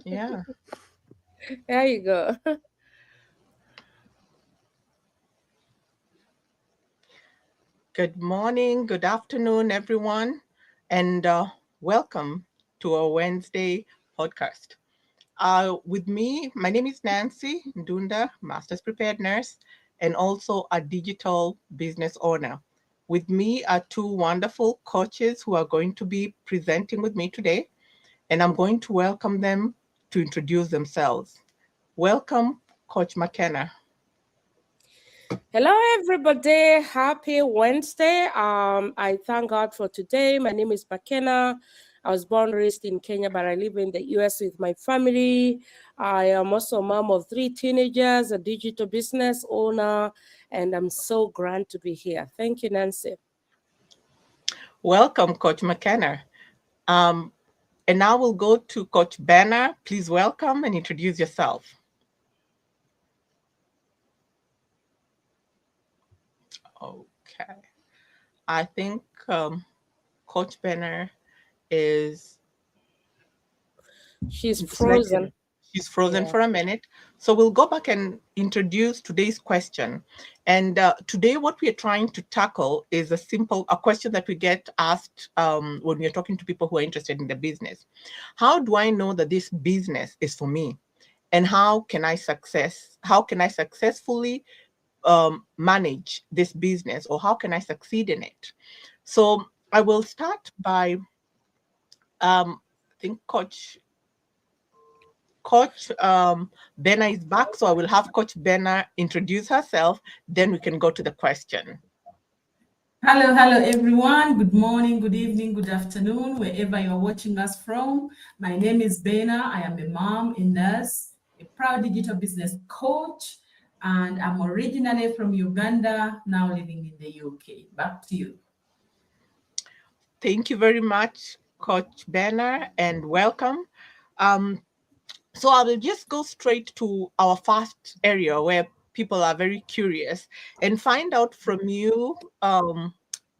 Yeah. There you go. Good morning, good afternoon, everyone, and welcome to our Wednesday podcast. With me, my name is Nancy Ndunda, Master's Prepared Nurse, and also a digital business owner. With me are two wonderful coaches who are going to be presenting with me today, and I'm going to welcome them to introduce themselves. Welcome, Coach McKenna. Hello, everybody. Happy Wednesday. I thank God for today. My name is McKenna. I was born and raised in Kenya, but I live in the US with my family. I am also a mom of 3 teenagers, a digital business owner, and I'm so grand to be here. Thank you, Nancy. Welcome, Coach McKenna. Um, And now we'll go to Coach Banner. Please welcome and introduce yourself. Okay. I think Coach Banner is She's disconnected. frozen. She's frozen Yeah. for a minute. So we'll go back and introduce today's question. And today, what we are trying to tackle is a question that we get asked when we're talking to people who are interested in the business. How do I know that this business is for me? And how can I successfully manage this business, or how can I succeed in it? So I will start by I think Coach Benna is back, so I will have Coach Benna introduce herself. Then we can go to the question. Hello, everyone. Good morning, good evening, good afternoon, wherever you're watching us from. My name is Bena. I am a mom, a nurse, a proud digital business coach, and I'm originally from Uganda, now living in the UK. Back to you. Thank you very much, Coach Benna, and welcome. Um, So I will just go straight to our first area where people are very curious and find out from you,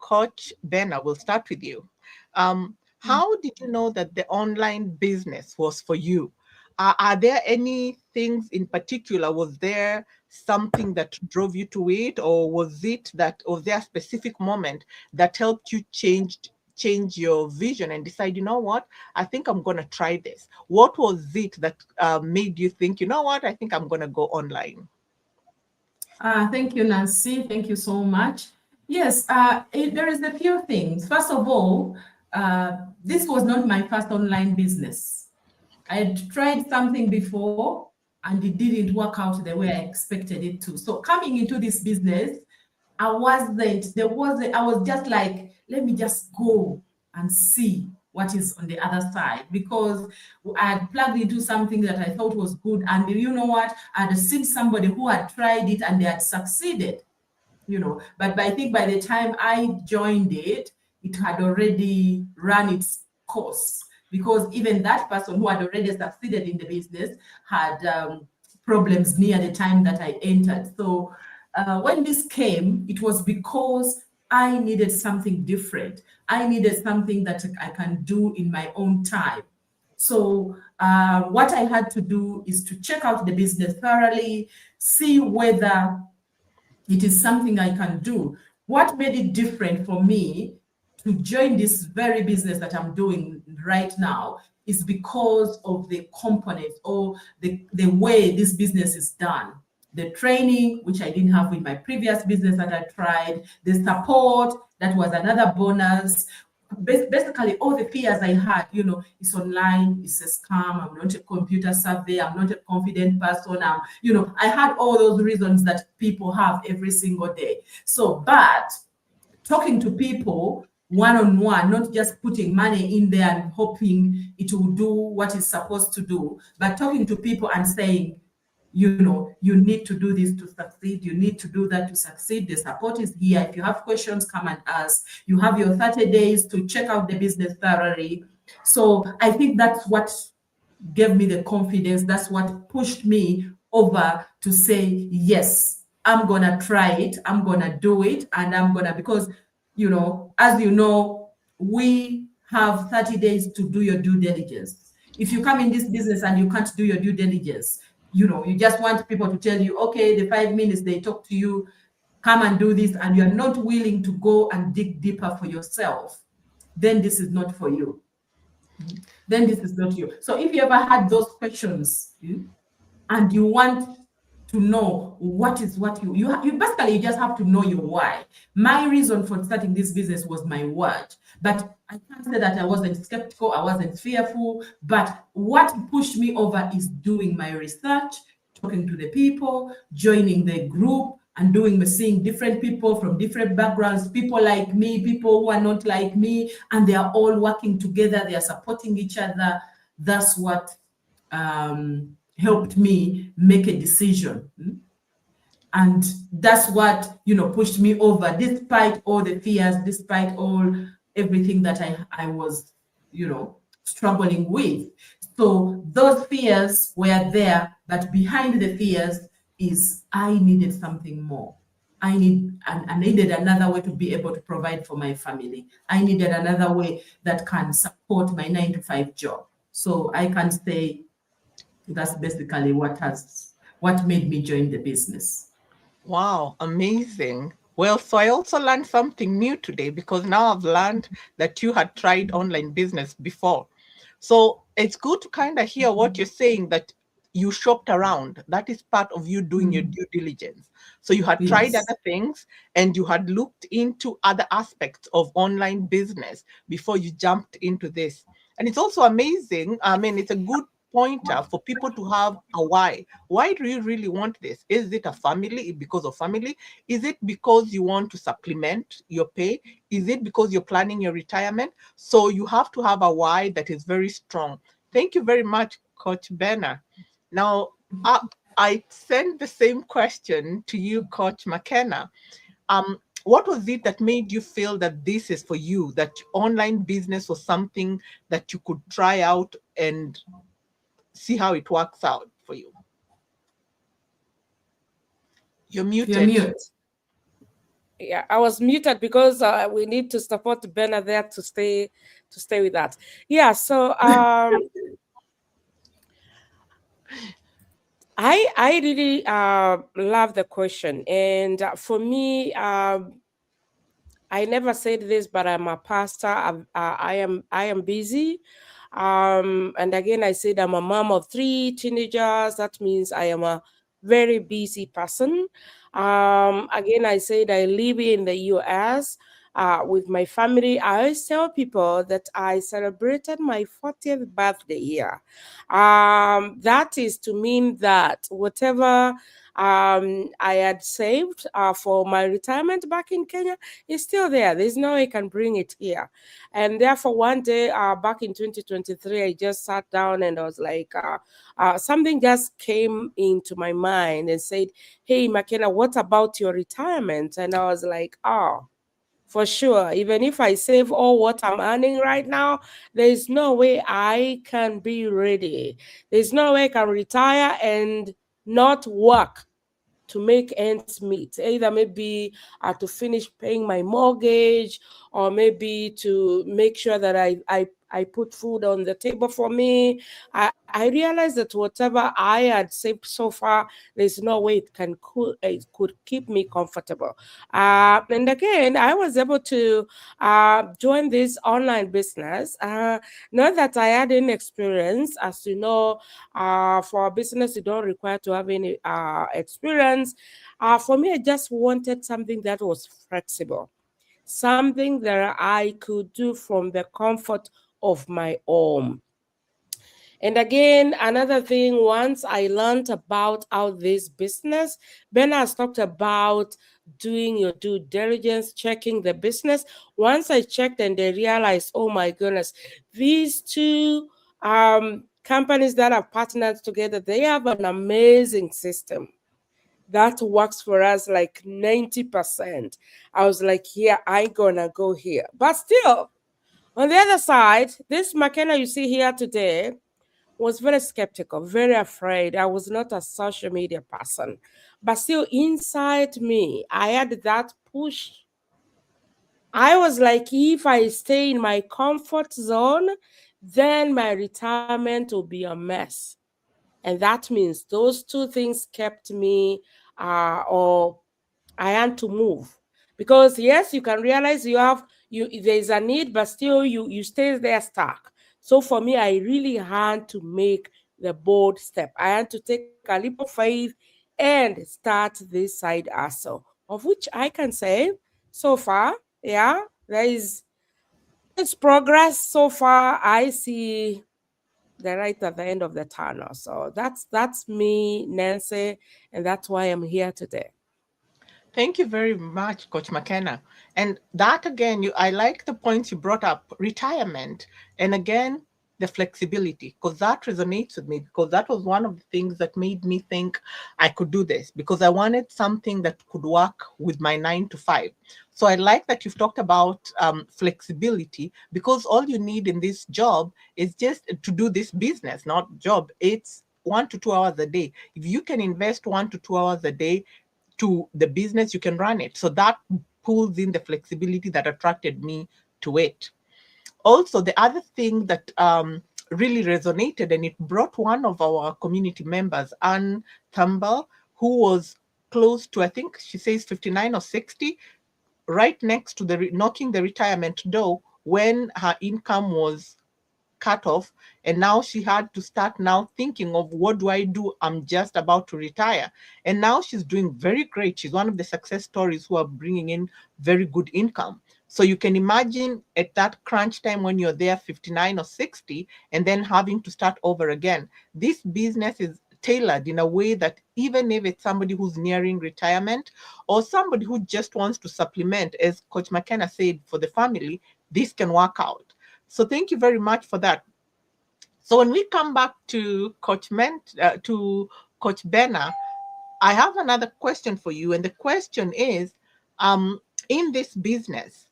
Coach Ben. I will start with you. How did you know that the online business was for you? Are there any things in particular? Was there something that drove you to it, or was there a specific moment that helped you change your vision and decide, you know what, I think I'm going to try this? What was it that made you think, you know what, I think I'm going to go online? Thank you, Nancy. Thank you so much. Yes, there is a few things. First of all, this was not my first online business. I had tried something before and it didn't work out the way I expected it to. So coming into this business, I was just like, let me just go and see what is on the other side, because I had plugged into something that I thought was good. And you know what? I had seen somebody who had tried it and they had succeeded, But I think by the time I joined it, it had already run its course, because even that person who had already succeeded in the business had problems near the time that I entered. So when this came, it was because I needed something different. I needed something that I can do in my own time. So what I had to do is to check out the business thoroughly, see whether it is something I can do. What made it different for me to join this very business that I'm doing right now is because of the components, or the way this business is done. The training, which I didn't have with my previous business that I tried, the support, that was another bonus. Basically, all the fears I had, it's online, it's a scam, I'm not a computer savvy, I'm not a confident person, I had all those reasons that people have every single day. So, but talking to people one-on-one, not just putting money in there and hoping it will do what it's supposed to do, but talking to people and saying, you need to do this to succeed. You need to do that to succeed. The support is here. If you have questions, come and ask. You have your 30 days to check out the business thoroughly. So I think that's what gave me the confidence. That's what pushed me over to say, yes, I'm going to try it. I'm going to do it. And because, as you know, we have 30 days to do your due diligence. If you come in this business and you can't do your due diligence, you know, you just want people to tell you, okay, the 5 minutes they talk to you, come and do this, and you're not willing to go and dig deeper for yourself, then this is not for you. Then this is not you. So if you ever had those questions and you want to know what you basically just have to know your why. My reason for starting this business was my what, but I can't say that I wasn't skeptical, I wasn't fearful, but what pushed me over is doing my research, talking to the people, joining the group, and seeing different people from different backgrounds, people like me, people who are not like me, and they are all working together, they are supporting each other. That's what helped me make a decision. And that's what, you know, pushed me over, despite all the fears, despite everything that I was, you know, struggling with. So those fears were there, but behind the fears is I needed something more. I needed another way to be able to provide for my family. I needed another way that can support my 9-to-5 job. So I can say that's basically what made me join the business. Wow, amazing. Well, so I also learned something new today, because now I've learned that you had tried online business before. So it's good to kind of hear what you're saying, that you shopped around. That is part of you doing your due diligence. So you had tried Yes. other things, and you had looked into other aspects of online business before you jumped into this. And it's also amazing. I mean, it's a good pointer for people to have a why. Why do you really want this? Is it a family, because of family? Is it because you want to supplement your pay? Is it because you're planning your retirement? So you have to have a why that is very strong. Thank you very much, Coach Benner. Now, I send the same question to you, Coach McKenna. What was it that made you feel that this is for you, that online business was something that you could try out and see how it works out for you? You're muted. You're mute. Yeah, I was muted because we need to support Benna there to stay with that. Yeah, so I really love the question, and for me, I never said this, but I'm a pastor. I am busy. And again, I said I'm a mom of 3 teenagers. That means I am a very busy person. Again, I said I live in the US with my family. I always tell people that I celebrated my 40th birthday here. That is to mean that whatever I had saved for my retirement back in Kenya is still there. There's no way I can bring it here. And therefore, one day back in 2023, I just sat down and I was like, something just came into my mind and said, hey, McKenna, what about your retirement? And I was like, oh, for sure. Even if I save all what I'm earning right now, there's no way I can be ready. There's no way I can retire and not work to make ends meet, either maybe to finish paying my mortgage, or maybe to make sure that I put food on the table for me. I realized that whatever I had saved so far, there's no way it could keep me comfortable. And again, I was able to join this online business. Not that I had any experience, as you know, for a business, you don't require to have any experience. For me, I just wanted something that was flexible, something that I could do from the comfort of my home. And again, another thing, once I learned about how this business, Ben has talked about doing your due diligence, checking the business. Once I checked and I realized, oh my goodness, these two companies that have partnered together, they have an amazing system that works for us like 90%. I was like, yeah, I'm gonna go here. But still, on the other side, this McKenna you see here today was very skeptical, very afraid. I was not a social media person. But still, inside me, I had that push. I was like, if I stay in my comfort zone, then my retirement will be a mess. And that means those two things kept me, or I had to move. Because yes, you can realize there's a need, but still you stay there stuck. So for me, I really had to make the bold step. I had to take a leap of faith and start this side hustle, of which I can say so far, yeah, it's progress so far. I see the light at the end of the tunnel. So that's me, Nancy, and that's why I'm here today. Thank you very much, Coach McKenna. And that again, I like the points you brought up, retirement, and again, the flexibility, because that resonates with me, because that was one of the things that made me think I could do this, because I wanted something that could work with my 9 to 5. So I like that you've talked about flexibility, because all you need in this job is just to do this business, not job. It's 1 to 2 hours a day. If you can invest 1 to 2 hours a day to the business, you can run it. So that pulls in the flexibility that attracted me to it. Also, the other thing that really resonated, and it brought one of our community members, Anne Thambal, who was close to, I think she says 59 or 60, right next to knocking the retirement door when her income was cut off, and now she had to start now thinking of, what do I do? I'm just about to retire. And now she's doing very great. She's one of the success stories who are bringing in very good income. So you can imagine at that crunch time when you're there 59 or 60 and then having to start over again. This business is tailored in a way that even if it's somebody who's nearing retirement or somebody who just wants to supplement, as Coach McKenna said, for the family, this can work out. So thank you very much for that. So when we come back to Coach Benner, I have another question for you. And the question is, in this business,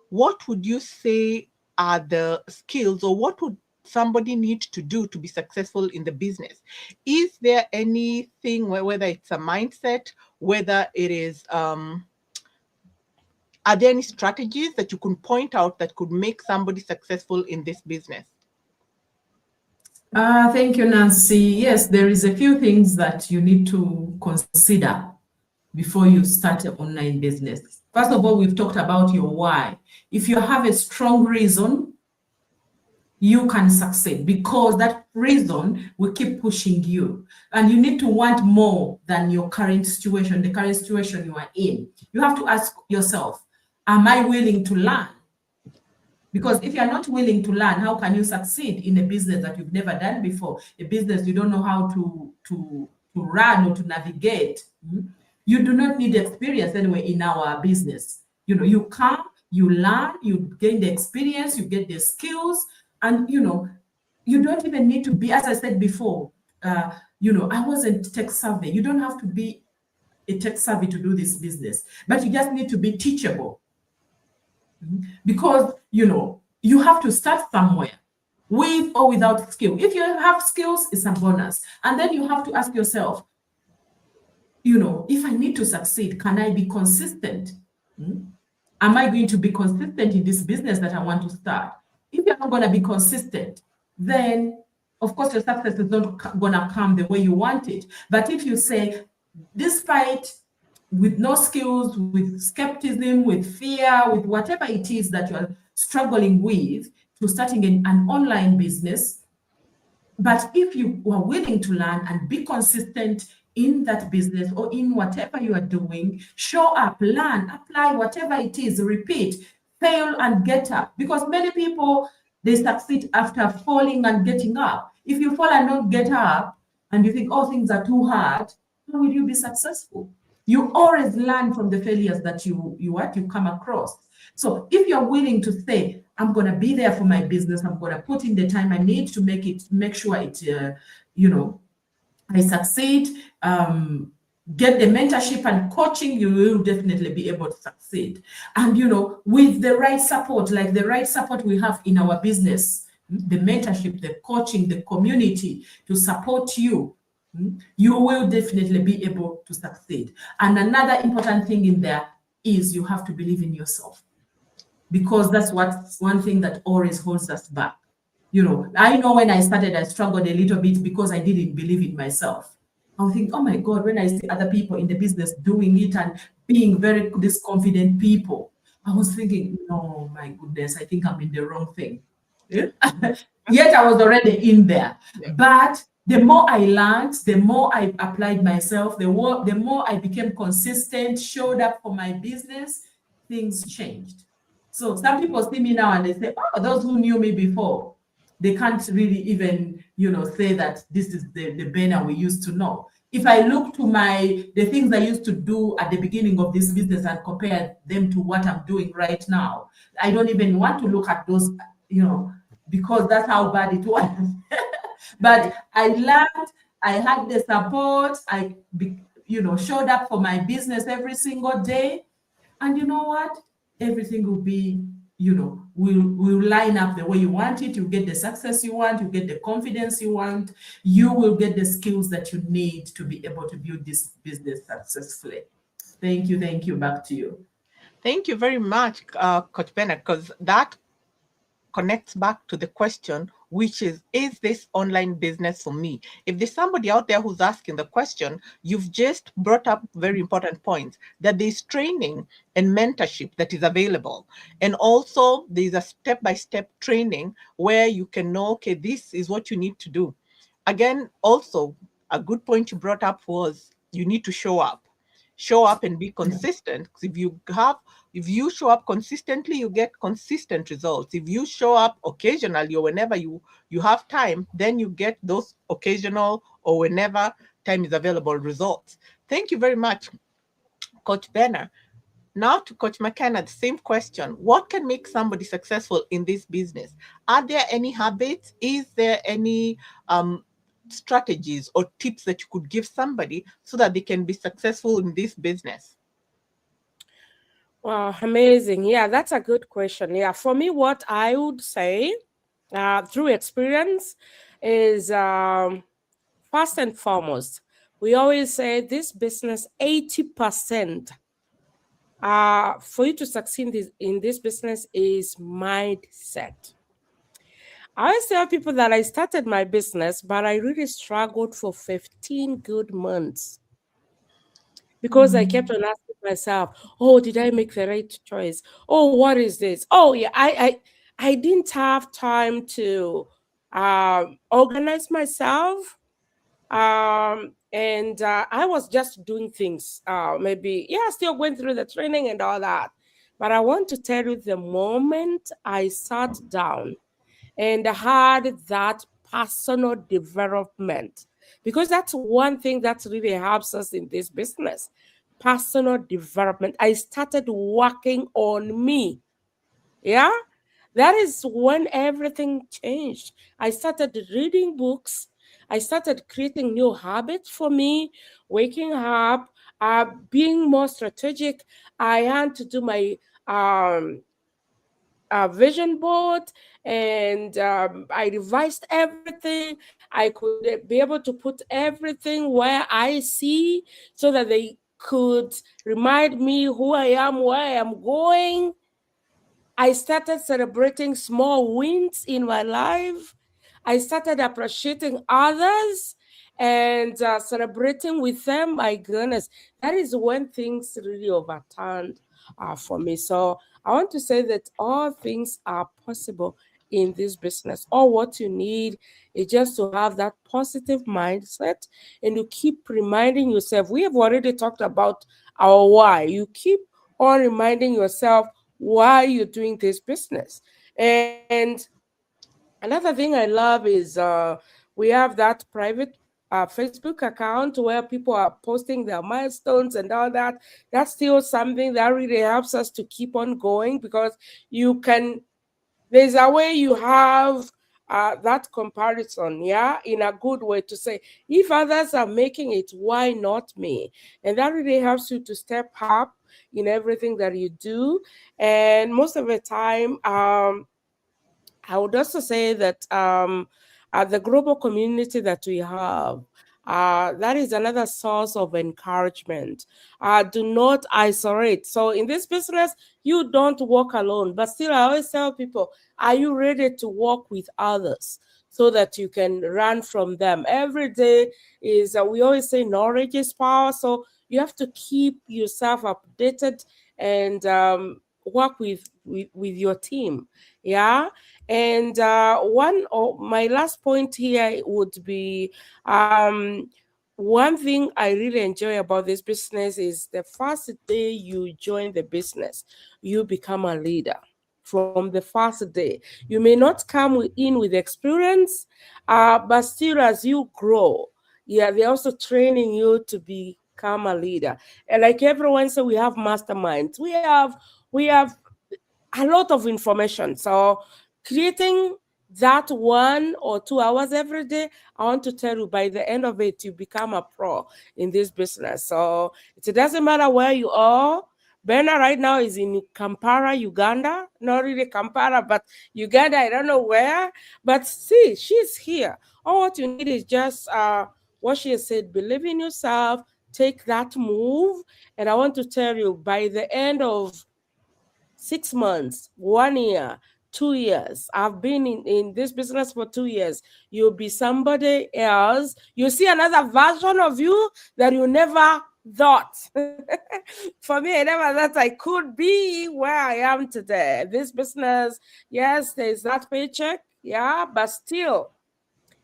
what would you say are the skills, or what would somebody need to do to be successful in the business? Is there anything, whether it's a mindset, whether it is, are there any strategies that you can point out that could make somebody successful in this business? Thank you, Nancy. Yes, there is a few things that you need to consider before you start an online business. First of all, we've talked about your why. If you have a strong reason, you can succeed, because that reason will keep pushing you. And you need to want more than your current situation, the current situation you are in. You have to ask yourself, am I willing to learn? Because if you're not willing to learn, how can you succeed in a business that you've never done before, a business you don't know how to run or to navigate? You do not need experience anyway in our business. You come, you learn, you gain the experience, you get the skills, and you don't even need to be, as I said before, I wasn't tech savvy. You don't have to be a tech savvy to do this business, but you just need to be teachable. Because you have to start somewhere, with or without skill. If you have skills, it's a bonus. And then you have to ask yourself, if I need to succeed, can I be consistent? Am I going to be consistent in this business that I want to start? If you're not going to be consistent, then of course your success is not going to come the way you want it. But if you say, despite with no skills, with skepticism, with fear, with whatever it is that you're struggling with to starting an online business, but if you are willing to learn and be consistent in that business or in whatever you are doing, show up, learn, apply whatever it is, repeat, fail and get up. Because many people, they succeed after falling and getting up. If you fall and don't get up and you think, oh, things are too hard, how will you be successful? You always learn from the failures that you come across. So if you're willing to say, I'm going to be there for my business, I'm going to put in the time I need to make sure it, I succeed, get the mentorship and coaching, you will definitely be able to succeed. And, with the right support, like the right support we have in our business, the mentorship, the coaching, the community to support you, you will definitely be able to succeed. And another important thing in there is you have to believe in yourself, because that's one thing that always holds us back. You know, I know when I started, I struggled a little bit because I didn't believe in myself. I would think, oh my God, when I see other people in the business doing it and being very this confident people, I was thinking, no, my goodness, I think I'm in the wrong thing. Yeah? Yet I was already in there. Yeah. But the more I learned, the more I applied myself, the more I became consistent, showed up for my business, things changed. So some people see me now and they say, oh, those who knew me before, they can't really even, say that this is the Benner we used to know. If I look to the things I used to do at the beginning of this business and compare them to what I'm doing right now, I don't even want to look at those, because that's how bad it was. But I learned, I had the support, showed up for my business every single day. And you know what? Everything will be, will line up the way you want it. You get the success you want, you get the confidence you want, you will get the skills that you need to be able to build this business successfully. Thank you. Thank you. Back to you. Thank you very much, Coach Bennett, because that connects back to the question, which is this online business for me? If there's somebody out there who's asking the question, you've just brought up very important points, that there's training and mentorship that is available. And also there's a step-by-step training where you can know, okay, this is what you need to do. Again, also a good point you brought up was you need to show up and be consistent. Because if you show up consistently, you get consistent results. If you show up occasionally or whenever you have time, then you get those occasional or whenever time is available results. Thank you very much, Coach Benner. Now to Coach McKenna, the same question. What can make somebody successful in this business? Are there any habits? Is there any strategies or tips that you could give somebody so that they can be successful in this business? Wow, amazing. Yeah, that's a good question. Yeah, for me, what I would say through experience is first and foremost, we always say this business, 80% for you to succeed in this business is mindset. I always tell people that I started my business, but I really struggled for 15 good months because I kept on asking myself, oh, did I make the right choice? Oh, what is this? Oh, yeah, I didn't have time to organize myself. And I was just doing things, still going through the training and all that. But I want to tell you, the moment I sat down and had that personal development, because that's one thing that really helps us in this business, personal development. I started working on me. Yeah, that is when everything changed. I started reading books. I started creating new habits for me, waking up, being more strategic. I had to do my vision board, and I revised everything. I could be able to put everything where I see so that they could remind me who I am, where I am going. I started celebrating small wins in my life. I started appreciating others and celebrating with them. My goodness, that is when things really overturned for me. So I want to say that all things are possible in this business. All what you need is just to have that positive mindset, and you keep reminding yourself. We have already talked about our why. You keep on reminding yourself why you're doing this business. And another thing I love is we have that private Facebook account where people are posting their milestones and all that. That's still something that really helps us to keep on going, because there's a way you have that comparison, in a good way, to say, if others are making it, why not me? And that really helps you to step up in everything that you do. And most of the time, I would also say that the global community that we have, That is another source of encouragement. Do not isolate. So in this business, you don't walk alone. But still, I always tell people, are you ready to walk with others so that you can run from them? Every day is, we always say knowledge is power. So you have to keep yourself updated and work with your team. Yeah. And one of my last point here would be, one thing I really enjoy about this business is the first day you join the business, you become a leader from the first day. You may not come in with experience, but still as you grow, yeah, they're also training you to become a leader. And like everyone said, we have masterminds. We have a lot of information. So creating that 1 or 2 hours every day, I want to tell you, by the end of it, you become a pro in this business. So it doesn't matter where you are. Berna right now is in Kampala, Uganda. Not really Kampala, but Uganda, I don't know where. But see, she's here. All what you need is just what she said, believe in yourself, take that move. And I want to tell you, by the end of 6 months, 1 year, 2 years. I've been in this business for 2 years. You'll be somebody else. You see another version of you that you never thought. For me, I never thought I could be where I am today. This business, yes, there's that paycheck, yeah, but still,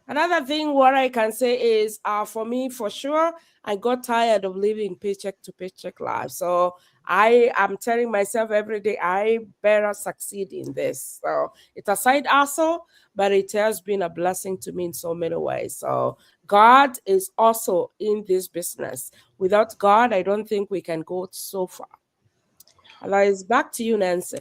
another thing what I can say is, for me, for sure, I got tired of living paycheck to paycheck life. So I am telling myself every day, I better succeed in this. So it's a side hustle, but it has been a blessing to me in so many ways. So God is also in this business. Without God, I don't think we can go so far. Otherwise, back to you, Nancy.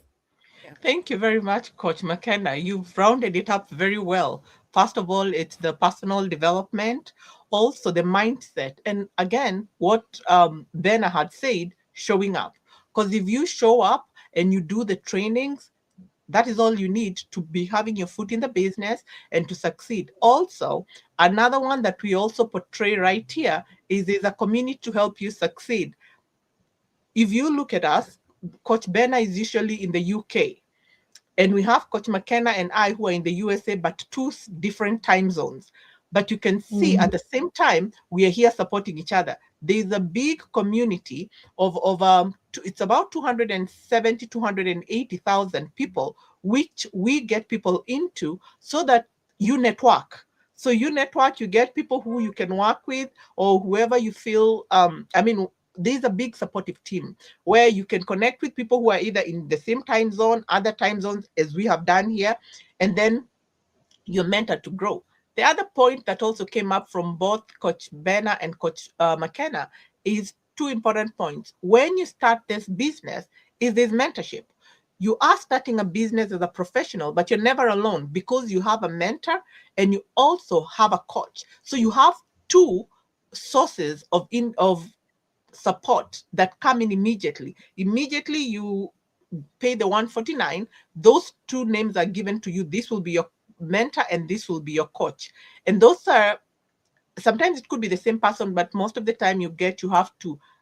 Thank you very much, Coach McKenna. You've rounded it up very well. First of all, it's the personal development, also the mindset. And again, what Benna had said, showing up. Because if you show up and you do the trainings, that is all you need to be having your foot in the business and to succeed. Also, another one that we also portray right here is there's a community to help you succeed. If you look at us, Coach Benna is usually in the UK. And we have Coach McKenna and I who are in the USA, but two different time zones. But you can see at the same time, we are here supporting each other. There's a big community of it's about 270, 280,000 people, which we get people into so that you network. So you network, you get people who you can work with or whoever you feel, there's a big supportive team where you can connect with people who are either in the same time zone, other time zones, as we have done here, and then you're mentored to grow. The other point that also came up from both Coach Benna and Coach McKenna is two important points. When you start this business, is this mentorship. You are starting a business as a professional, but you're never alone because you have a mentor and you also have a coach. So you have two sources of support that come in immediately. Immediately you pay the 149. Those two names are given to you. This will be your mentor and this will be your coach. And those are, sometimes it could be the same person, but most of the time you have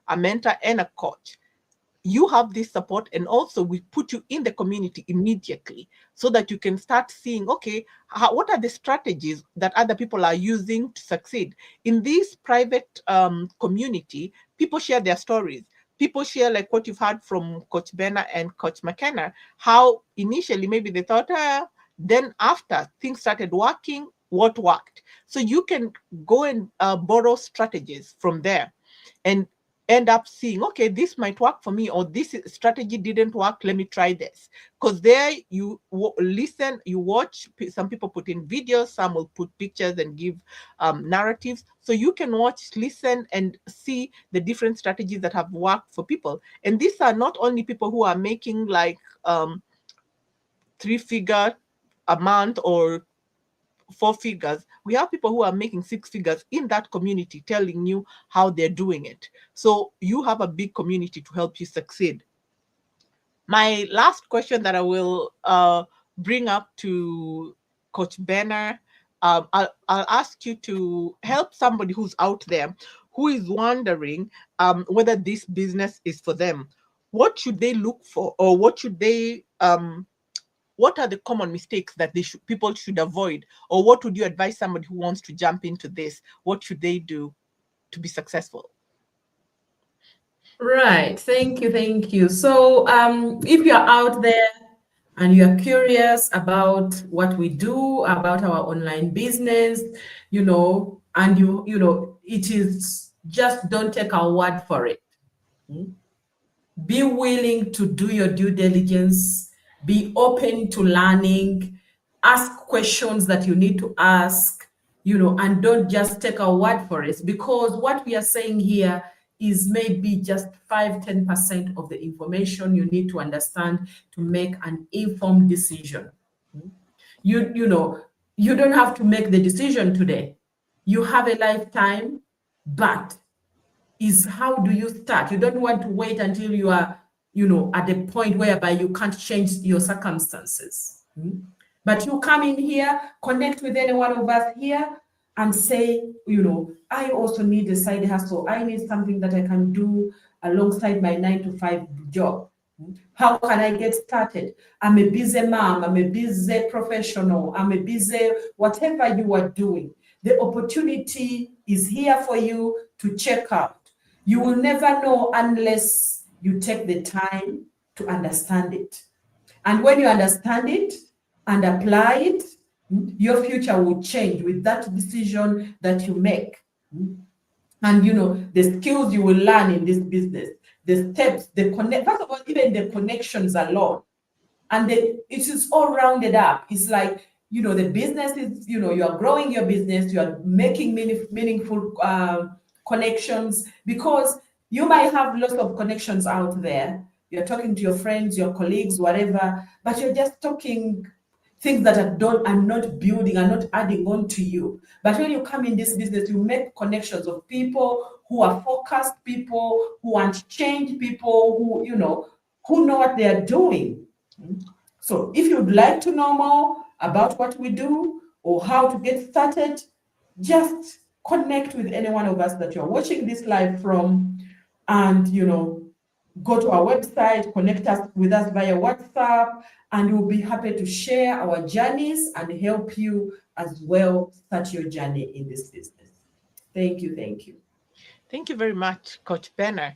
a mentor and a coach. You have this support, and also we put you in the community immediately so that you can start seeing, okay, what are the strategies that other people are using to succeed. In this private community, people share their stories. People share like what you've heard from Coach Benna and Coach McKenna, how initially maybe they thought, then after things started working, what worked. So you can go and borrow strategies from there and end up seeing, okay, this might work for me, or this strategy didn't work, let me try this. Because there you listen, you watch, some people put in videos, some will put pictures and give narratives. So you can watch, listen, and see the different strategies that have worked for people. And these are not only people who are making like 3-figure a month or 4 figures. We have people who are making 6 figures in that community telling you how they're doing it. So you have a big community to help you succeed. My last question that I will bring up to Coach Benna I'll ask you to help somebody who's out there who is wondering whether this business is for them. What should they look for, or what should they what are the common mistakes that people should avoid, or what would you advise somebody who wants to jump into this? What should they do to be successful? Right. Thank you. Thank you. So if you're out there and you're curious about what we do, about our online business, and it is just, don't take our word for it. Be willing to do your due diligence, be open to learning, ask questions that you need to ask, and don't just take our word for it, because what we are saying here is maybe just 5-10% of the information you need to understand to make an informed decision. You don't have to make the decision today. You have a lifetime, but is how do you start? You don't want to wait until you are, at the point whereby you can't change your circumstances. But you come in here, connect with any one of us here, and say, I also need a side hustle. I need something that I can do alongside my 9-to-5 job. How can I get started? I'm a busy mom, I'm a busy professional, I'm a busy whatever you are doing. The opportunity is here for you to check out. You will never know unless you take the time to understand it. And when you understand it and apply it, your future will change with that decision that you make. And the skills you will learn in this business, the steps, first of all, even the connections alone. And it is all rounded up. It's like, the business is, you are growing your business, you are making meaningful connections, because you might have lots of connections out there. You're talking to your friends, your colleagues, whatever, but you're just talking things that are not building, are not adding on to you. But when you come in this business, you make connections of people who are focused, people who want change, people who know what they are doing. So if you'd like to know more about what we do or how to get started, just connect with any one of us that you're watching this live from, and go to our website, connect with us via WhatsApp, and we'll be happy to share our journeys and help you as well start your journey in this business. Thank you. Thank you. Thank you very much, Coach Benner.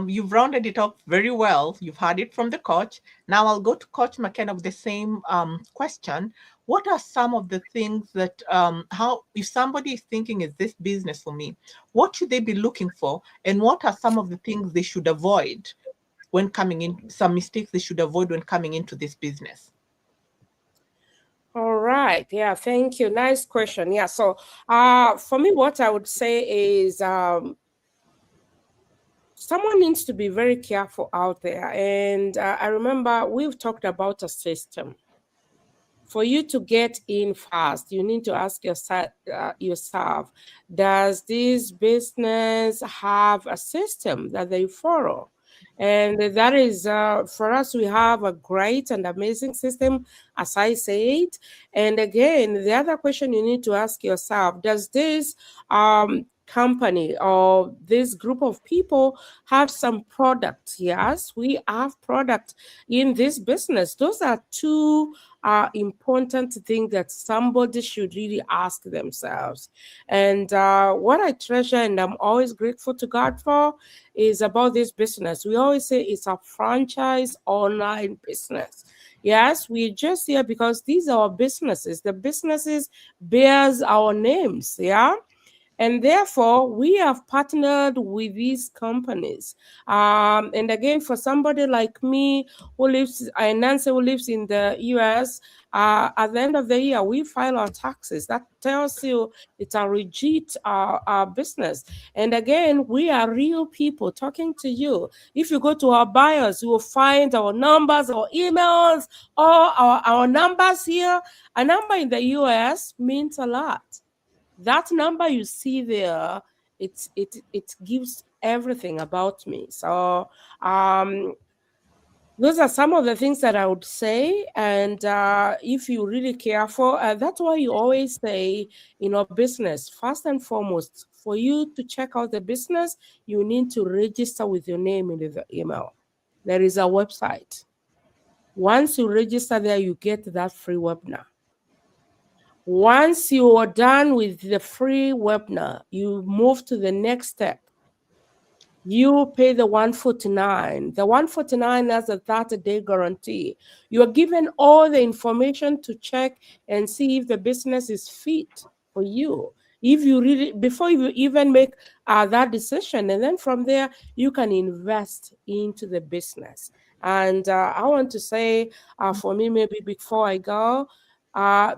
You've rounded it up very well. You've heard it from the coach. Now I'll go to Coach McKenna with the same question. What are some of the things that, if somebody is thinking, is this business for me? What should they be looking for? And what are some of the things they should avoid when coming in, some mistakes they should avoid when coming into this business? All right. Yeah, thank you. Nice question. Yeah. So for me, what I would say is someone needs to be very careful out there. And I remember we've talked about a system. For you to get in fast, you need to ask yourself, does this business have a system that they follow? And that is, for us, we have a great and amazing system, as I said. And again, the other question you need to ask yourself, does this company or this group of people have some product? Yes, we have product in this business. Those are two important things that somebody should really ask themselves. And what I treasure and I'm always grateful to God for is about this business. We always say it's a franchise online business. Yes, we're just here because these are our businesses. The businesses bears our names, yeah? And therefore, we have partnered with these companies. And again, for somebody like me and Nancy who lives in the US, at the end of the year, we file our taxes. That tells you it's a legit business. And again, we are real people talking to you. If you go to our bios, you will find our numbers, our emails, or our numbers here. A number in the US means a lot. That number you see there, it gives everything about me. So Those are some of the things that I would say. And if you're really careful, that's why you always say, business, first and foremost, for you to check out the business, you need to register with your name in the email. There is a website. Once you register there, you get that free webinar. Once you are done with the free webinar, you move to the next step. You pay the $149. The $149 has a 30-day guarantee. You are given all the information to check and see if the business is fit for you. If you really, before you even make that decision, and then from there, you can invest into the business. And I want to say, for me, maybe before I go,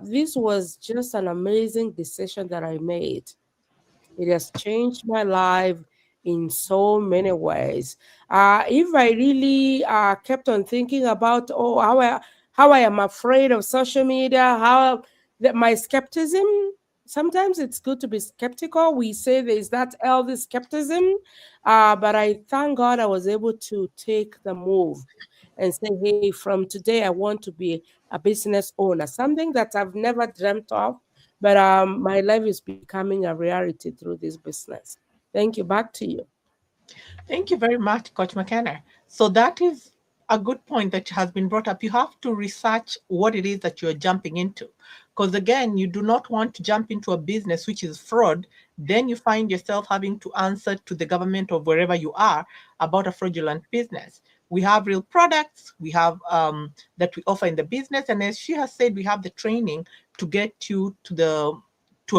this was just an amazing decision that I made. It has changed my life in so many ways. If I really kept on thinking about how I am afraid of social media, how that my skepticism. Sometimes it's good to be skeptical. We say there's that healthy skepticism, but I thank God I was able to take the move and say, hey, from today I want to be a business owner, something that I've never dreamt of. But my life is becoming a reality through this business. Thank you. Back to you. Thank you very much, Coach McKenna. So that is a good point that has been brought up. You have to research what it is that you're jumping into. Because again, you do not want to jump into a business which is fraud. Then you find yourself having to answer to the government of wherever you are about a fraudulent business. We have real products, we have that we offer in the business. And as she has said, we have the training to get you to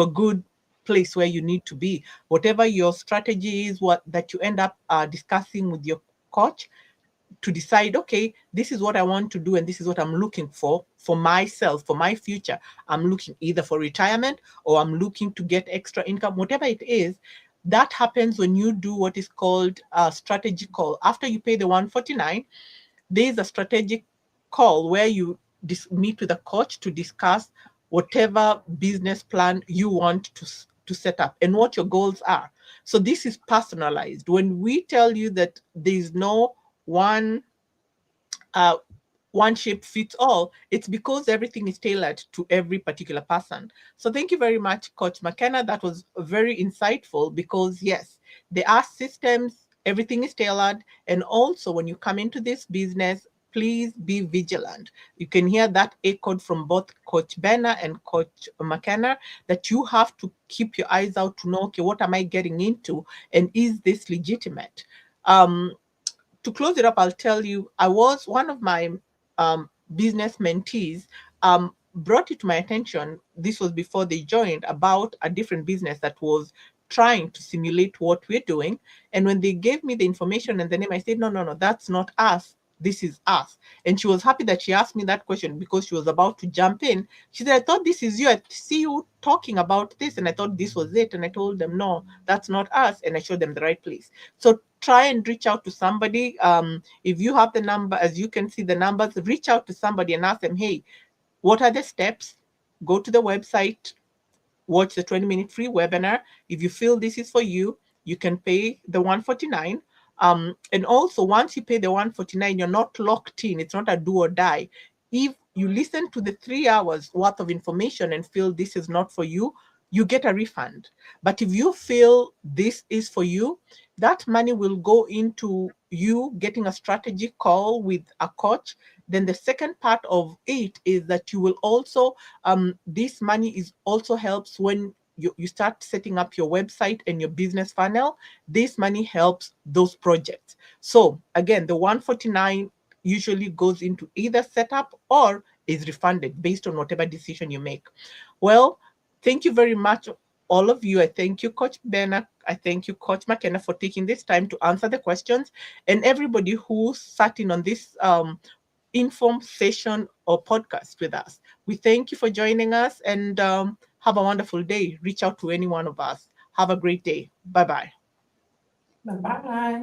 a good place where you need to be. Whatever your strategy is, what that you end up discussing with your coach to decide, okay, this is what I want to do and this is what I'm looking for myself, for my future. I'm looking either for retirement or I'm looking to get extra income, whatever it is. That happens when you do what is called a strategy call. After you pay the $149, there is a strategic call where you meet with a coach to discuss whatever business plan you want to set up and what your goals are. So this is personalized. When we tell you that there is no one shape fits all, it's because everything is tailored to every particular person. So thank you very much, Coach McKenna. That was very insightful because yes, there are systems, everything is tailored. And also when you come into this business, please be vigilant. You can hear that echoed from both Coach Benner and Coach McKenna, that you have to keep your eyes out to know, okay, what am I getting into? And is this legitimate? To close it up, I'll tell you, I was one of my business mentees brought it to my attention. This was before they joined, about a different business that was trying to simulate what we're doing. And when they gave me the information and the name, I said, no, that's not us. This is us. And she was happy that she asked me that question because she was about to jump in. She said, I thought this is you. I see you talking about this. And I thought this was it. And I told them, no, that's not us. And I showed them the right place. So try and reach out to somebody. If you have the number, as you can see the numbers, reach out to somebody and ask them, hey, what are the steps? Go to the website, watch the 20-minute free webinar. If you feel this is for you, you can pay the $149. And also, once you pay the $149, you're not locked in. It's not a do or die. If you listen to the 3 hours worth of information and feel this is not for you, you get a refund. But if you feel this is for you, that money will go into you getting a strategy call with a coach. Then the second part of it is that you will also, this money is also helps when you start setting up your website and your business funnel. This money helps those projects. So again, the $149 usually goes into either setup or is refunded based on whatever decision you make. Well, thank you very much, all of you. I thank you, Coach Benner. I thank you, Coach McKenna, for taking this time to answer the questions, and everybody who sat in on this informed session or podcast with us. We thank you for joining us, and have a wonderful day. Reach out to any one of us. Have a great day. Bye-bye. Bye-bye.